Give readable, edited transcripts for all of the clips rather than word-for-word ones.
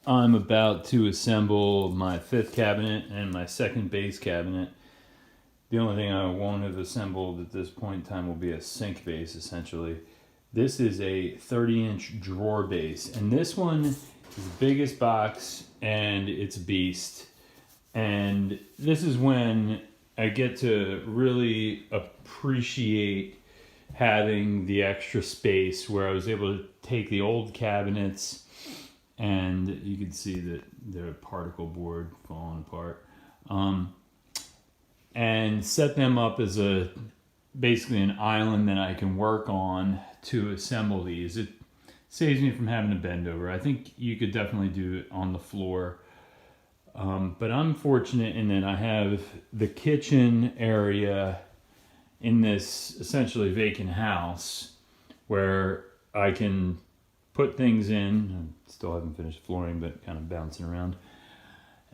I'm about to assemble my fifth cabinet and my second base cabinet. The only thing I won't have assembled at this point in time will be a sink base, essentially. This is a 30-inch drawer base, and this one is the biggest box, and it's a beast. And this is when I get to really appreciate having the extra space, where I was able to take the old cabinets, and you can see that the particle board falling apart, and set them up as basically an island that I can work on to assemble these. It saves me from having to bend over. I think you could definitely do it on the floor. But I'm fortunate in that I have the kitchen area in this essentially vacant house where I can put things in. I still haven't finished flooring, but kind of bouncing around.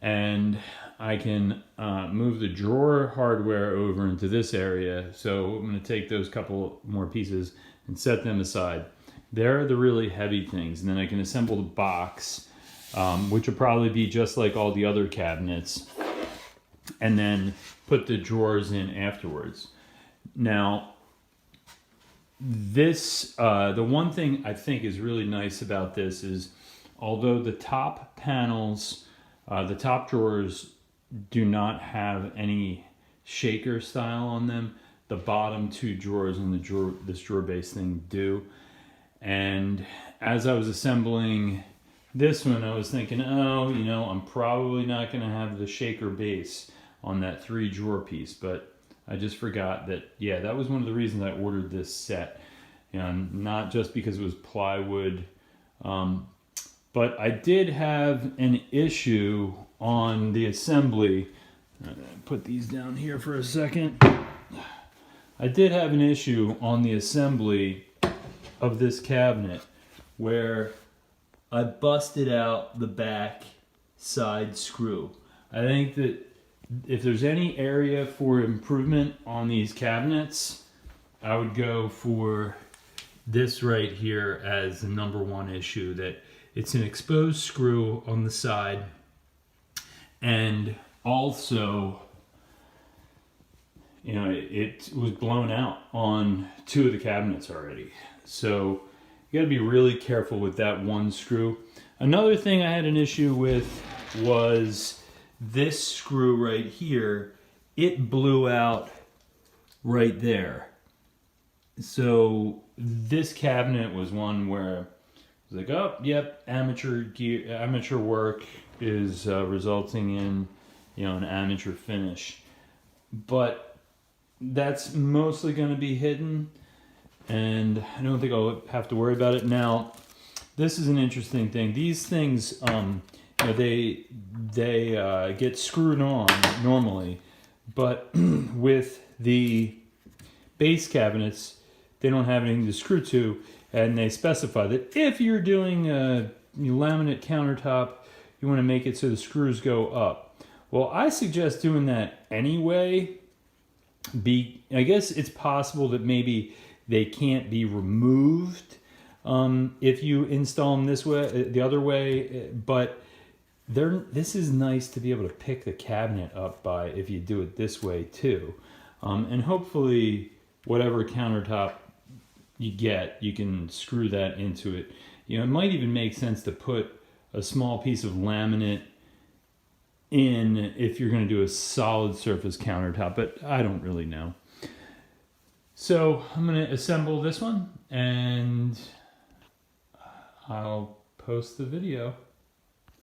And I can move the drawer hardware over into this area. So I'm going to take those couple more pieces and set them aside. They're the really heavy things. And then I can assemble the box, which will probably be just like all the other cabinets, and then put the drawers in afterwards. Now, this, the one thing I think is really nice about this is, although the top panels, the top drawers do not have any shaker style on them, the bottom two drawers in this drawer base thing do. And as I was assembling this one, I was thinking, oh, you know, I'm probably not going to have the shaker base on that 3 drawer piece, but I just forgot that, yeah, that was one of the reasons I ordered this set. You know, not just because it was plywood, but I did have an issue on the assembly. I'm gonna put these down here for a second. I did have an issue on the assembly of this cabinet where I busted out the back side screw. I think that if there's any area for improvement on these cabinets, I would go for this right here as the number one issue, that it's an exposed screw on the side, and also, you know, it was blown out on 2 of the cabinets already. So you got to be really careful with that one screw. Another thing I had an issue with was this screw right here. It blew out right there. So this cabinet was one where I was like, oh, yep, amateur work is resulting in, you know, an amateur finish. But that's mostly going to be hidden, and I don't think I'll have to worry about it. Now, this is an interesting thing. These things, you know, they get screwed on normally, but with the base cabinets, they don't have anything to screw to, and they specify that if you're doing a laminate countertop, you want to make it so the screws go up. Well, I suggest doing that anyway. I guess it's possible that maybe they can't be removed if you install them this way, the other way, but this is nice to be able to pick the cabinet up by if you do it this way too. And hopefully whatever countertop you get, you can screw that into it. You know, it might even make sense to put a small piece of laminate in if you're going to do a solid surface countertop, but I don't really know. So I'm going to assemble this one, and I'll post the video.